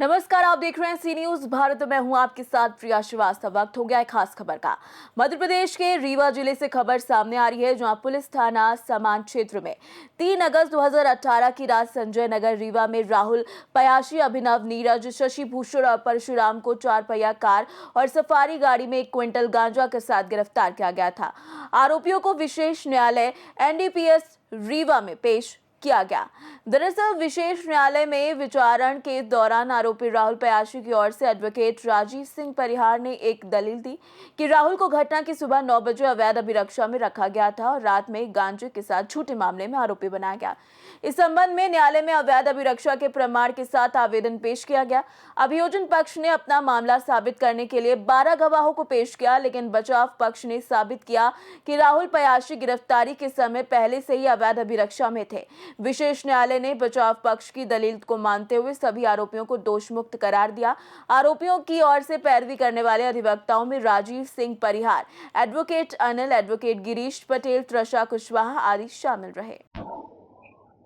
नमस्कार, आप देख रहे हैं सी न्यूज भारत। मैं हूं आपके साथ प्रिया श्रीवास्तव। वक्त हो गया है खास खबर का। मध्य प्रदेश के रीवा जिले से खबर सामने आ रही है, जहां पुलिस थाना समान क्षेत्र में 3 अगस्त 2018 की रात संजय नगर रीवा में राहुल, पयाशी, अभिनव, नीरज, शशि भूषण और परशुराम को 4 पहिया कार और सफारी गाड़ी में 1 क्विंटल गांजा के साथ गिरफ्तार किया गया था। आरोपियों को विशेष न्यायालय NDPS रीवा में पेश किया गया। दरअसल विशेष न्यायालय में विचारण के दौरान आरोपी राहुल पयाशी की ओर से एडवोकेट राजीव सिंह परिहार ने एक दलील दी कि राहुल को घटना की सुबह 9 बजे अवैध अभिरक्षा में रखा गया था और रात में गांजे के साथ झूठे मामले में आरोपी बनाया गया। इस संबंध में न्यायालय में अवैध अभिरक्षा के प्रमाण के साथ आवेदन पेश किया गया। अभियोजन पक्ष ने अपना मामला साबित करने के लिए 12 गवाहों को पेश किया, लेकिन बचाव पक्ष ने साबित किया कि राहुल पयाशी गिरफ्तारी के समय पहले से ही अवैध अभिरक्षा में थे। विशेष न्यायालय ने बचाव पक्ष की दलील को मानते हुए सभी आरोपियों को दोष मुक्त करार दिया। आरोपियों की ओर से पैरवी करने वाले अधिवक्ताओं में राजीव सिंह परिहार, एडवोकेट अनिल, एडवोकेट गिरीश पटेल, त्रषा कुशवाहा आदि शामिल रहे।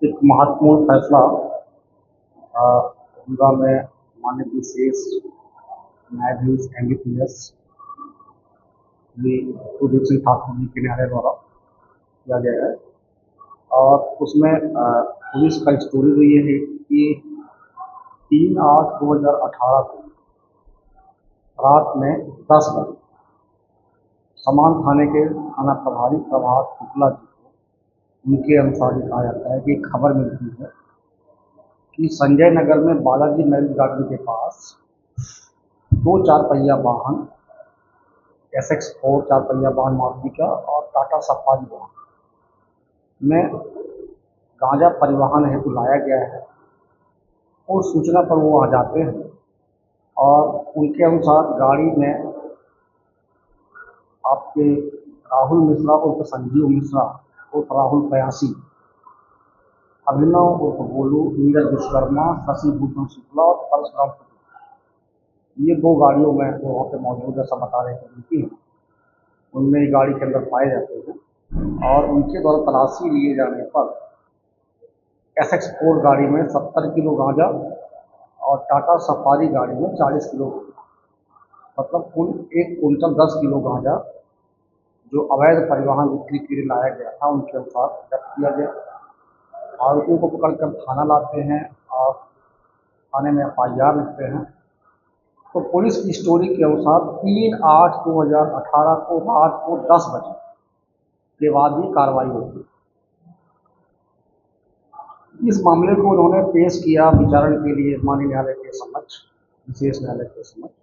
एक महत्वपूर्ण फैसला रीवा में माननीय विशेष न्यायाधीश NDPS कुलदीप सिंह ठाकुर जी के न्यायालय द्वारा किया गया है। और उसमें पुलिस का स्टोरी तो ये है कि 3/8/2018 को रात में 10 बजे समान थाने के थाना प्रभारी प्रभात शुक्ला जी को उनके अनुसार कहा जाता है कि खबर मिलती है कि संजय नगर में बालाजी मैरिज गार्डन के पास 2 4 पहिया वाहन, SX4 4 पहिया वाहन मारुति का और टाटा सफारी वाहन में गांजा परिवहन हेतु लाया गया है। और सूचना पर वो वहाँ जाते हैं और उनके अनुसार गाड़ी में आपके राहुल मिश्रा उर्फ संजीव मिश्रा उर्फ राहुल पयासी, अभिनव उर्फ गोलू, नीरज विश्वकर्मा, शशि भूषण शुक्ला और परशुराम, ये 2 गाड़ियों में जो वहाँ पे मौजूद है, सब बता रहे हैं उनकी, उनमें गाड़ी के अंदर पाए जाते हैं। और उनके द्वारा तलाशी लिए जाने पर SX4 गाड़ी में 70 किलो गांजा और टाटा सफारी गाड़ी में 40 किलो, मतलब कुल 1 क्विंटल 10 किलो गांजा जो अवैध परिवहन बिक्री के लिए लाया गया था, उनके अनुसार जब्त किया गया। आरोपियों को पकड़कर थाना लाते हैं और थाने में FIR लिखते हैं। तो पुलिस की स्टोरी के अनुसार 3/8/2018 को रात को 10 बजे के बाद ये कार्रवाई होती है। इस मामले को उन्होंने पेश किया विचारण के लिए माननीय न्यायालय के समक्ष, विशेष न्यायालय के समक्ष।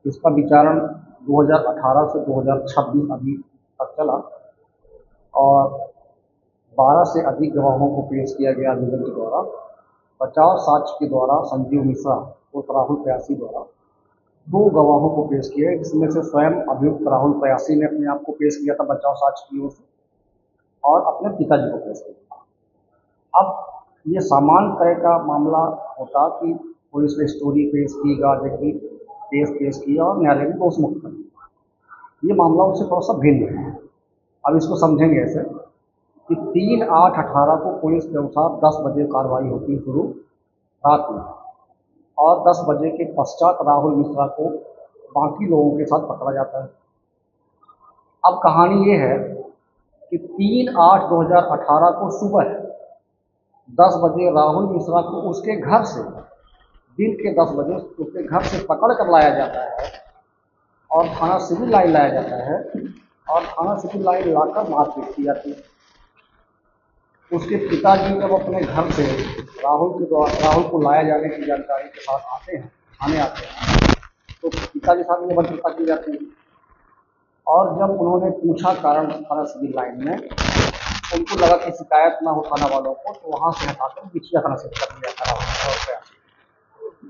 इसका विचारण 2018 से 2026 अभी तक चला और 12 से अधिक गवाहों को पेश किया गया अभियोजन के द्वारा। बचाव साक्ष्य के द्वारा संजीव मिश्रा और राहुल पयासी द्वारा 2 गवाहों को पेश किया। इसमें से स्वयं अभियुक्त राहुल पयासी ने अपने आप को पेश किया था बचाव साक्ष्य की ओर से और अपने पिताजी को पेश किया। अब ये सामान्य तरह का मामला होता कि पुलिस ने स्टोरी पेश की, गांजे की पेश किया और न्यायालय ने दोष मुक्त कर दिया। ये मामला उससे थोड़ा सा भिन्न है। अब इसको समझेंगे ऐसे कि 3/8/18 को पुलिस के अनुसार 10 बजे कार्रवाई होती है शुरू रात में, और 10 बजे के पश्चात राहुल मिश्रा को बाकी लोगों के साथ पकड़ा जाता है। अब कहानी ये है कि 3/8/2018 को सुबह 10 बजे राहुल मिश्रा को उसके घर से, दिन के 10 बजे उसके घर से पकड़ कर लाया जाता है और थाना सिविल लाइन लाया जाता है और थाना सिविल लाइन लाकर मारपीट की जाती है। उसके पिताजी जब अपने घर से राहुल को लाया जाने की जानकारी के साथ आते हैं, थाने आते हैं, तो पिताजी साथ में बंधुता की जाती है। और जब उन्होंने पूछा कारण थाना सिविल लाइन में, उनको लगा कि शिकायत ना हो थाना वालों को, तो वहाँ से हटाकर बिछिया थाना से कर दिया था राहुल।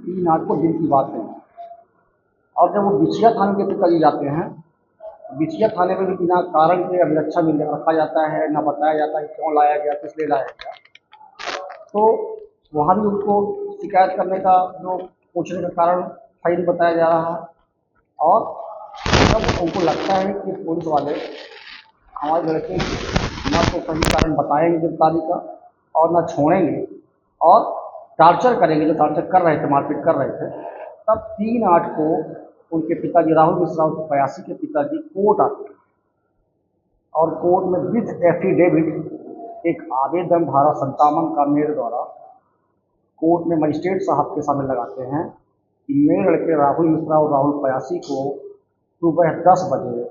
3/8 को दिन की बात है। और जब वो बिछिया थाने के पिताजी जाते हैं, बिछिया थाने में भी बिना कारण के अभिरक्षा में रखा जाता है, ना बताया जाता है क्यों लाया गया, किस लिए लाया गया। तो वहाँ भी उनको शिकायत करने का जो पूछने का कारण सही बताया जा रहा है। और जब उनको लगता है कि पुलिस वाले हमारे लड़के न सही कारण बताएंगे गिरफ्तारी का और न छोड़ेंगे और टार्चर करेंगे, जो टार्चर कर रहे थे, मारपीट कर रहे थे। तब 3/8 को उनके पिताजी राहुल मिश्रा और प्रयासी के पिताजी कोर्ट आते हैं और कोर्ट में विथ एफिडेविट एक आवेदन धारा 57 का मेरे द्वारा कोर्ट में मजिस्ट्रेट साहब के सामने लगाते हैं कि मेरे लड़के राहुल मिश्रा और राहुल प्रयासी को सुबह 10 बजे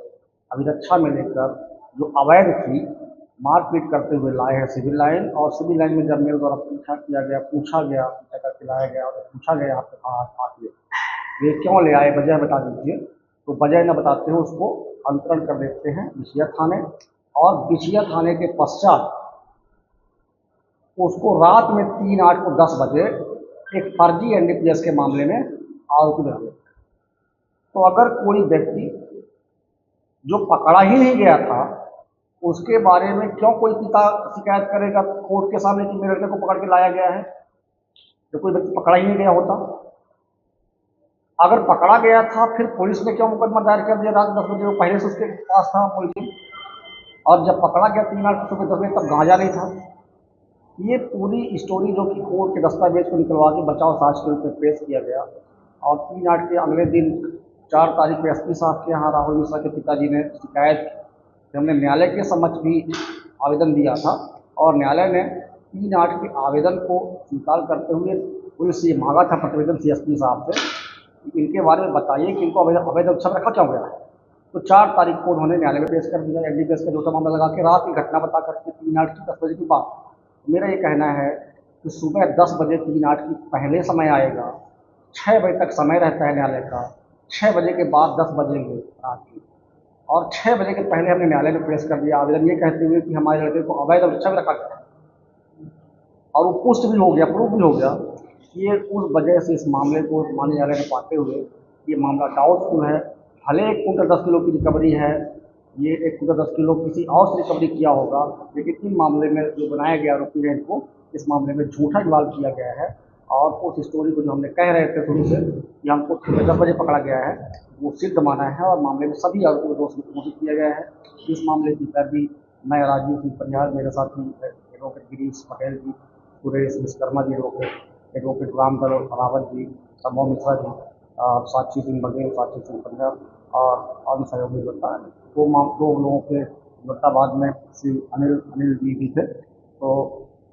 अभिरक्षा में लेकर जो अवैध थी मारपीट करते हुए लाए हैं सिविल लाइन। और सिविल लाइन में जब मेरे द्वारा पूछा गया पूछा करके लाया गया और पूछा गया आपके पास आके ये क्यों ले आए, वजह बता दीजिए। तो वजह न बताते हुए उसको अंतरण कर देते हैं बिछिया थाने और बिछिया थाने के पश्चात उसको रात में 3/8 को 10 बजे एक फर्जी एनडीपीएस के मामले में आरोपी बना देते हैं। तो अगर कोई व्यक्ति जो पकड़ा ही नहीं गया था उसके बारे में क्यों कोई पिता शिकायत करेगा कोर्ट के सामने कि मेरे लड़के को पकड़ के लाया गया है, जब कोई व्यक्ति पकड़ा ही नहीं गया होता। अगर पकड़ा गया था फिर पुलिस ने क्यों मुकदमा दायर कर दिया रात 10 बजे, वो पहले से उसके पास था पुलिस। और जब पकड़ा गया 3/8 को सुबह 10 बजे तब गांजा नहीं था। ये पूरी स्टोरी जो कि कोर्ट के दस्तावेज को निकलवा के बचाव साक्ष्य के रूप में पेश किया गया और 3/8 के अगले दिन 4 तारीख को एसपी साहब के यहाँ राहुल मिश्रा के पिताजी ने शिकायत की। हमने न्यायालय के समक्ष भी आवेदन दिया था और न्यायालय ने 3/8 के आवेदन को स्वीकार करते हुए पुलिस से मांगा था प्रतिवेदन सीएसपी साहब से कि इनके बारे में बताइए कि इनको अवैध अवसर रखा क्यों गया है। तो 4 तारीख को उन्होंने न्यायालय में पेश कर दिया एनडीपीएस का झूठा मामला लगा के रात की घटना बता करके 3/8 की 10 बजे की बात। मेरा ये कहना है कि सुबह 10 बजे 3/8 की पहले समय आएगा, 6 बजे तक समय रहता है न्यायालय का, 6 बजे के बाद 10 बजेंगे रात की और 6 बजे के पहले हमने न्यायालय में पेश कर दिया आवेदन ये कहते हुए कि हमारे लड़के को अवैध अवसर में रखा गया और वो पुष्ट भी हो गया, प्रूफ भी हो गया। ये उस वजह से इस मामले को माननीय न्यायालय ने पाते हुए ये मामला डाउटफुल है। भले 1 कुंटल 10 किलो की रिकवरी है, ये 1 कुंटल 10 किलो किसी और से रिकवरी किया होगा, लेकिन इन मामले में जो बनाया गया आरोपी है इनको इस मामले में झूठा इन्वॉल्व किया गया है। और उस स्टोरी को जो हमने कह रहे थे शुरू से कि हमको सुबह 10 बजे पकड़ा गया है वो सिद्ध माना है और मामले में सभी आरोपियों को दोषी घोषित किया गया है। इस मामले की पैरवी मैं राजीव सिंह पंजाल, मेरे साथी एडवोकेट गिरीश पटेल जी, सुरेश विश्वकर्मा जी, एडवोकेट रामधर रावत जी, संभव मिश्रा जी, साक्षी सिंह बघेल, साक्षी सिंह पंजाब और अन्य सहयोगी होता है। 2 लोगों के बाद में श्री अनिल जी भी थे, तो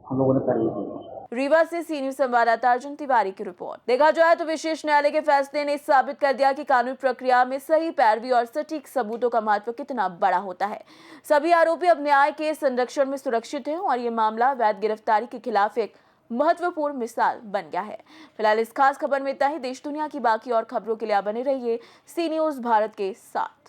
हम लोगों ने पैरवी की। रीवा से सी न्यूज संवाददाता अर्जुन तिवारी की रिपोर्ट। देखा जाए तो विशेष न्यायालय के फैसले ने साबित कर दिया कि कानूनी प्रक्रिया में सही पैरवी और सटीक सबूतों का महत्व कितना बड़ा होता है। सभी आरोपी अब न्याय के संरक्षण में सुरक्षित हैं और ये मामला अवैध गिरफ्तारी के खिलाफ एक महत्वपूर्ण मिसाल बन गया है। फिलहाल इस खास खबर में इतना ही। देश दुनिया की बाकी और खबरों के लिए बने रहिए सी न्यूज भारत के साथ।